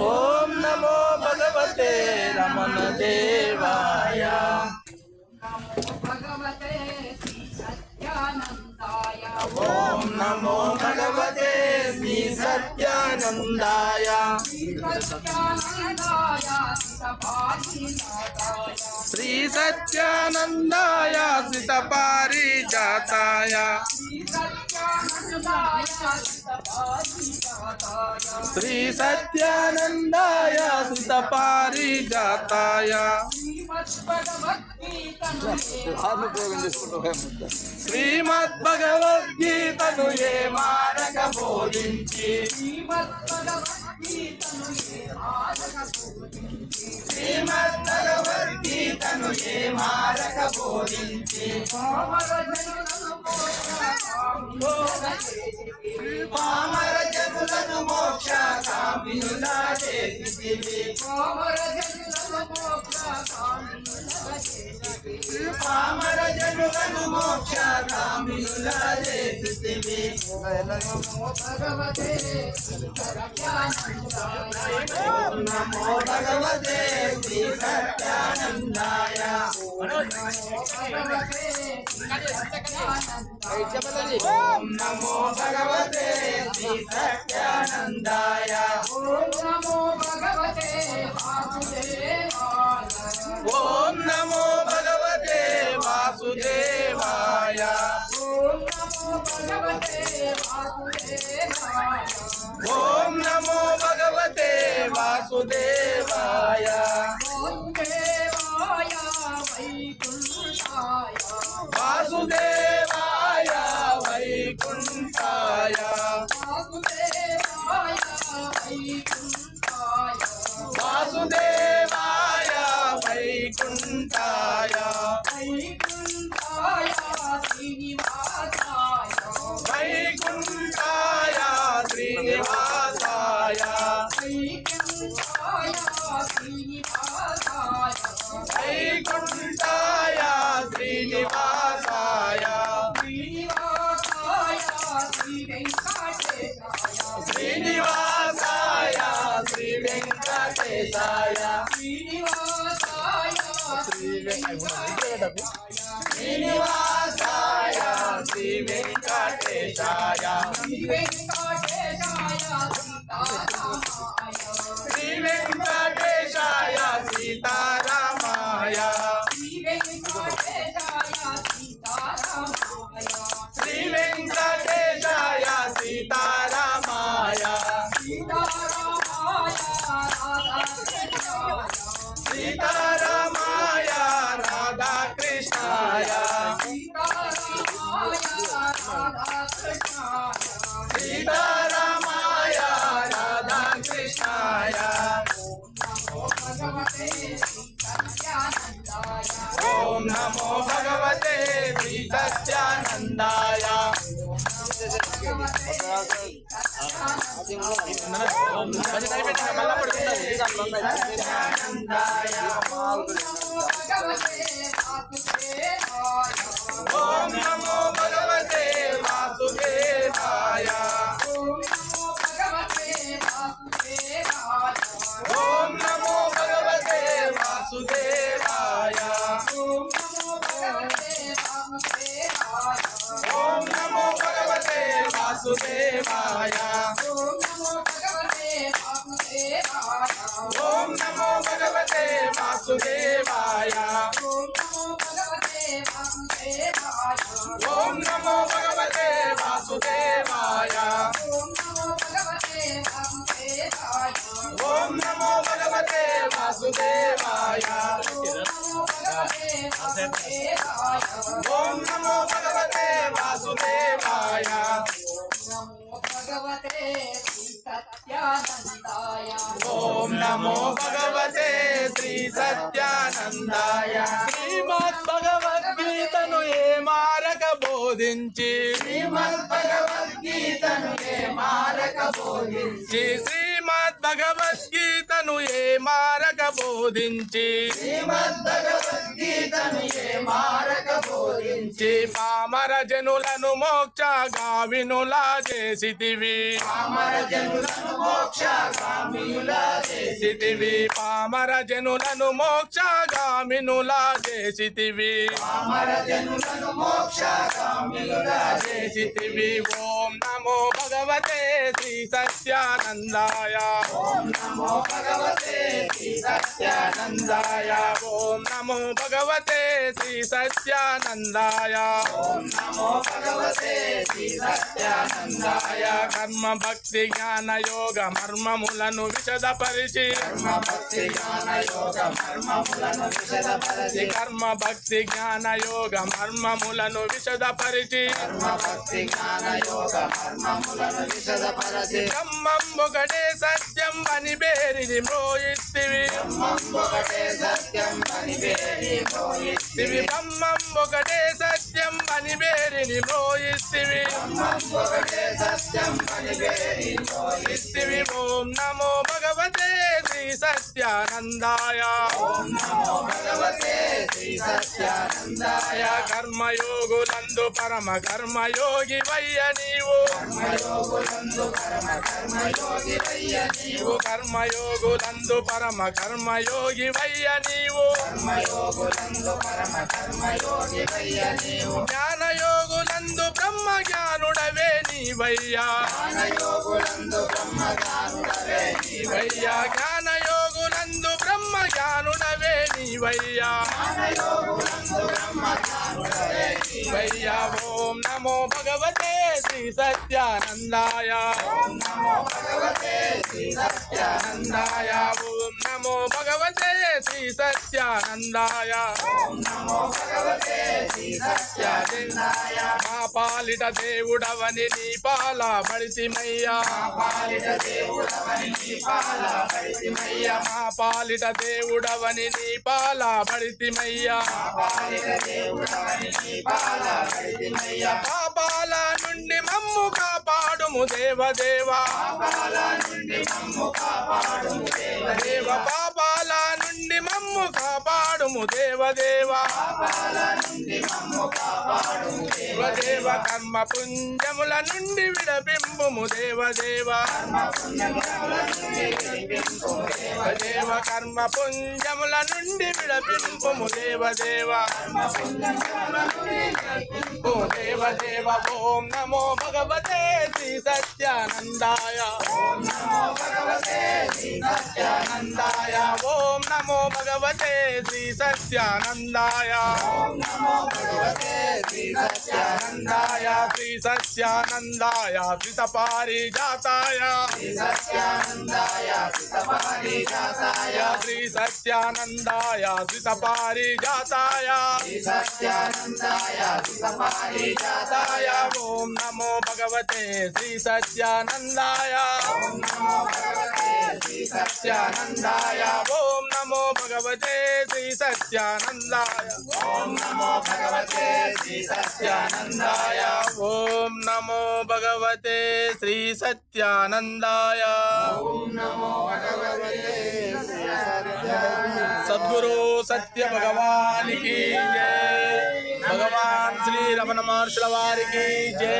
ఓం నమో భగవతే రమణ దేవాయ. ఓం నమో భగవతే శ్రీ సత్యానందాయ. శ్రీ సత్యానందాయ సిత పారిజాతాయ. శ్రీ సత్యానందాయ సుత పారిజాతాయ. శ్రీమద్ భగవద్గీతను ఏ మారక బోధించి. శ్రీమద్ భగవద్గీతను ఏ మారక బోధించి. పామర జనులను మోక్ష కామినులా చేసితివి. పామర జనులను మోక్ష కామినులా చేసితివి. ఓం నమో భగవతే శ్రీ సత్యానందాయ. ఓం నమో భగవతే శ్రీ సత్యానందాయ. ఓం నమో భగవతే వాసుదేవాయ. ఓం నమో భగవతే వాసుదేవాయ. వాసుదేవాయ వైకుంఠాయ. వాసుదేవాయ వైకుంఠాయ. వైకుంఠాయ శ్రీనివాసాయ. వైకుంఠాయ శ్రీనివాసాయ. శ్రీనివాసాయ శ్రీ వెంకటేశాయ. శ్రీనివాసాయ శ్రీ వెంకటేశాయ. శ్రీ వెంకటేశాయ సీతారామాయ. శ్రీ వెంకటేశాయ సీతారామాయ. సీతారామాయ రాధాకృష్ణాయ. సీతారామాయ రాధాకృష్ణాయ. ఓం నమో భగవతే శ్రీ సత్యానందాయ. ఓం నమో భగవతే వాసుదేవాయ. ఓం నమో భగవతే వాసుదేవాయ. ఓం నమో భగవతే వాసుదేవాయ. ఓం నమో భగవతే వాసుదేవాయ. ఓం నమో భగవతే వాసుదేవాయ. ఓం నమో భగవతే వాసుదేవాయ. ఓం నమో భగవతే వాసుదేవాయ. ఓం నమో భగవతే శ్రీ సత్యానందాయ. శ్రీమద్ భగవద్గీతను ఏ మారక బోధించి. శ్రీమద్ భగవద్గీతను ఏ మారక బోధించి. శ్రీమద్ శ్రీమద్ భగవద్గీతను ఏ మారక బోధించి పామర జనులను మోక్షగామినులా చేసితివి పామర జనులను మోక్షగామినులా చేసితివి ఓం నమో భగవతే శ్రీ సత్యానందాయ ఓం నమో భగవతే శ్రీ సత్యానందాయ కర్మ భక్తి జ్ఞాన యోగ మర్మములను విశదపరిచి కర్మ భక్తి జ్ఞాన యోగ మర్మములను విశదపరిచి బ్రహ్మం ఒకటే సత్యం అని బేరిది మ్రోయిస్తివి బ్రహ్మం ఒకటే సత్యం అని బేరిని మ్రోయిస్తివి ఓం నమో భగవతే శ్రీ సత్యానందాయ కర్మయోగులందు పరమ కర్మయోగి వయ్య నీవు కర్మయోగులందు పరమ కర్మయోగి వయ్య నీవు జ్ఞానయోగులందు బ్రహ్మ జ్ఞానుడవే నీవయ్యా జ్ఞానయోగులందు బ్రహ్మ జ్ఞానుడవే నీవయ్యా ఓం నమో భగవతే శ్రీ సత్యానందాయ ఓం నమో భగవతే శ్రీ సత్యానందాయ మా పాలిట దేవుడవని నీ పాల పడితిమయ్యా మా పాలిట దేవుడవని నీ పాల పడితిమయ్యా పాపాల నుండి మమ్ము కాపాడుము దేవదేవా పాపాల నుండి మమ్ము కాపాడుము దేవదేవా కర్మ పుంజముల నుండి విడపింపుము దేవదేవా కర్మ పుంజముల నుండి విడపింపుము దేవదేవా ఓం నమో భగవతే శ్రీ సత్యానందాయ ఓం నమో భగవతే శ్రీ సత్యానందాయ శ్రీ సత్యానందాయ శ్రీ పారిజాతాయ శ్రీ సత్యానందాయ శ్రీ పారిజాతాయ ఓం నమో భగవతే శ్రీ సత్యానందాయ ఓం నమో భగవతే శ్రీ సత్యానందాయ ఓం నమో భగవతే శ్రీ సత్యానందాయ ఓం నమో భగవతే శ్రీ సత్యానందాయ ఓం నమో భగవతే శ్రీ సత్యానందాయ ఓం నమో భగవతే శ్రీ సద్గురు సత్య భగవానికి జై భగవాన్ శ్రీ రమణ మహర్షుల వారికి జై.